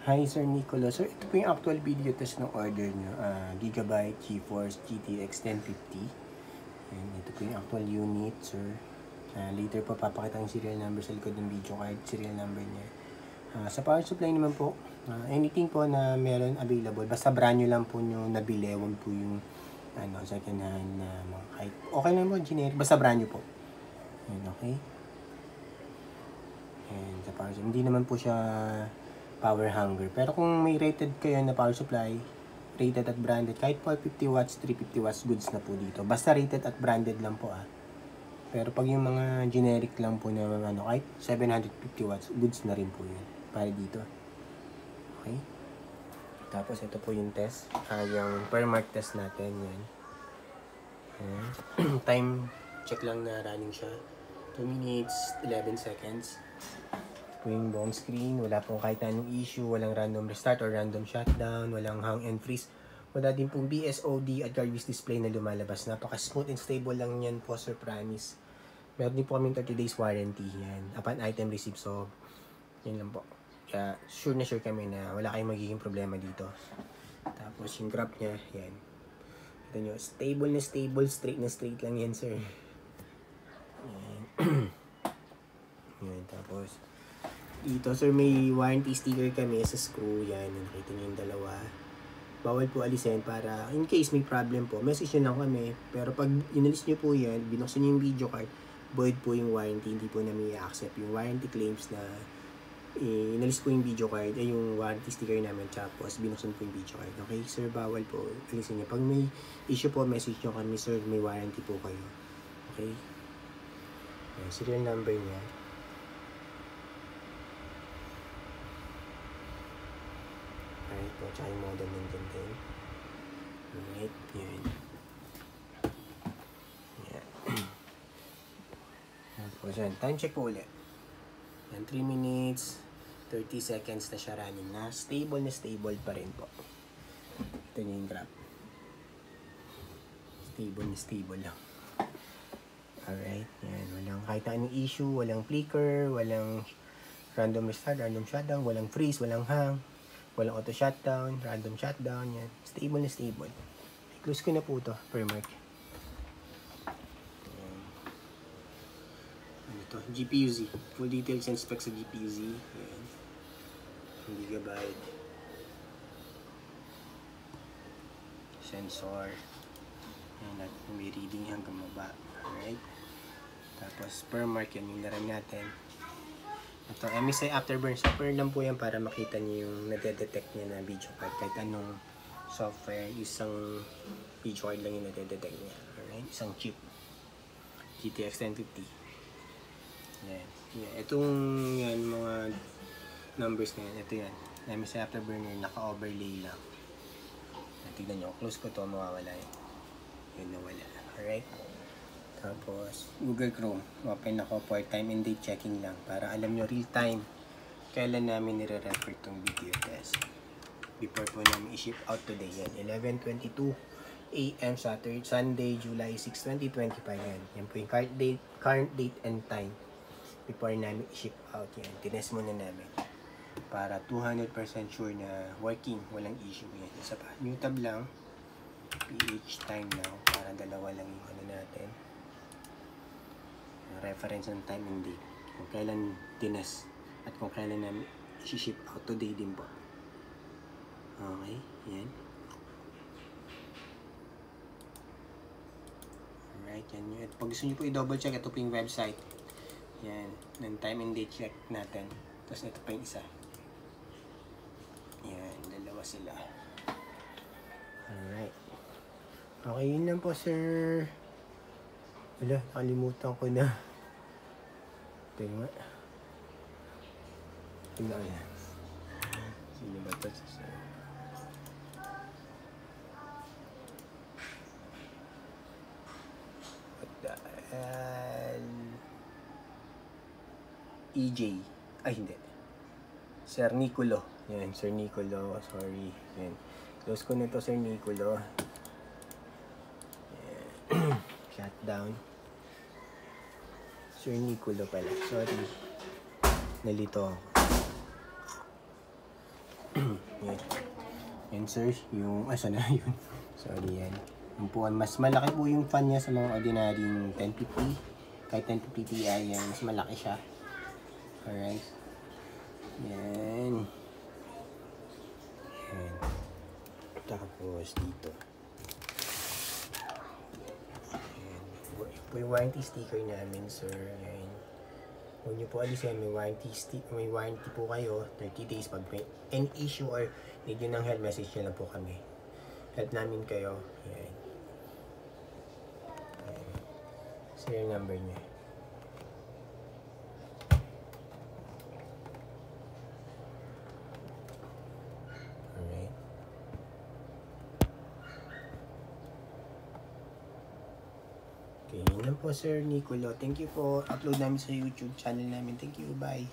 Hi Sir Nicolo. Sir, ito po yung actual video test ng order nyo. Gigabyte GeForce GTX 1050. And ito po yung actual unit, sir. Later po papakita yung serial number sa likod ng video card, serial number niya. Sa power supply naman po, anything po na meron available, basta brand new lang po nyo nabili, wag po yung second hand na kahit okay lang po, generic, basta brand new po. Ayan, okay. And sa power supply, hindi naman po siya power hunger. Pero kung may rated kayo na power supply, rated at branded, kahit 450 watts, 350 watts, goods na po dito. Basta rated at branded lang po Pero pag yung mga generic lang po na kahit 750 watts, goods na rin po yun. Para dito. Okay? Tapos ito po yung test. Yung per mark test natin. Yan. Time check lang na running siya. 2 minutes, 11 seconds. Yung buong screen, wala pong kahit anong issue, walang random restart or random shutdown, walang hang and freeze. Wala din pong BSOD at garbage display na lumalabas. Napaka-smooth and stable lang yan po, sir, promise. Meron din po kami 30 days warranty yan upon item receipt. So, yun lang po. Kaya sure na sure kami na wala kayong magiging problema dito. Tapos yung graph niya, yan. Ito nyo, stable na stable, straight na straight lang yan, sir. Yan. Yan, tapos dito, sir, may warranty sticker kami sa screw. Yan, nakita nyo yung dalawa. Bawal po alisin para in case may problem po. Message nyo lang kami. Pero pag inalis nyo po yan, binuksan nyo yung video card, void po yung warranty. Hindi po namin i-accept yung warranty claims na inalis po yung video card, yung warranty sticker namin, tapos binuksan po yung video card. Okay, sir, bawal po alisin nyo. Pag may issue po, message nyo kami, sir, may warranty po kayo. Okay? Yan, serial number niya. Alright po, tsaka yung model ng din. Alright, yun. Yan. Tapos yan, time check po ulit. Yan, 3 minutes, 30 seconds na siya running na. Stable pa rin po. Ito yung graph. Stable lang. Alright, yan. Walang kahit anong issue, walang flicker, walang random restart, random shutdown, walang freeze, walang hang. Walang auto shutdown, random shutdown, yan. Stable na stable. I-close ko na po ito, per mark. Ito, GPU-Z. Full details and specs sa GPU-Z. Yan. Gigabyte. Sensor. Yan, at may reading hanggang baba. Alright. Tapos, per mark yan yung laran natin. Ito, MSI Afterburn software lang po yan para makita niyo yung nade-detect niya na video card. Kahit anong software, isang video card lang yung nade-detect niya. Alright, isang chip. GTX 1050. Yan. Itong yan, mga numbers na yan. Ito yan. MSI Afterburner, naka-overlay lang. Tignan nyo, close ko to, mawawala yun. Yun, nawala. Alright. Tapos, Google Chrome. Open ako for time and date checking lang. Para alam nyo real time kailan namin nire-refer itong video test. Before po namin i-ship out today. Yan. 11:22 AM Sunday, July 6, 2025. Yan. Yan po yung current date and time. Before namin i-ship out. Yan. Tinest muna namin. Para 200% sure na working. Walang issue. Yan. Isa pa. New tab lang. PH time now. Para dalawa lang yung ano natin. Reference ng time and date. Kung kailan tinest. At kung kailan namin i-ship out today din po. Okay. Yan. Alright. Yan yun. At pag gusto nyo po i-double check, ito po yung website. Yan. Ng time and date check natin. Tapos ito pa yung isa. Yan. Dalawa sila. Alright. Okay. Yun lang po, sir. Wala. Nakalimutan ko na. Ito nga. Tingnan ko yan. Sino ba ito? EJ. Ay, hindi. Sir Nicolo. Yan, Sir Nicolo. Sorry. Yan. Close ko na ito, Sir Nicolo. Yan. Shutdown. Sir Nicolo pala. Sorry. Nalito ako. Yan. Yan sir, yung, asa na yun? Sorry yan. Yung po, mas malaki po yung fan niya sa mga ordinaryong 1050. Kahit 1050 Ti yan, mas malaki siya. Alright. Yan. Yan. Tapos dito. Yan. Ito po yung warranty sticker namin sir. Yan. Huwag niyo po alisin, may warranty po kayo, 30 days. Pag may any issue or need nyo ng help, message nyo lang po kami. Help namin kayo. Yan. Yan. Serial number niya. Alright. Okay, yun lang po Sir Nicolo. Thank you po. Upload namin sa YouTube channel namin. Thank you. Bye.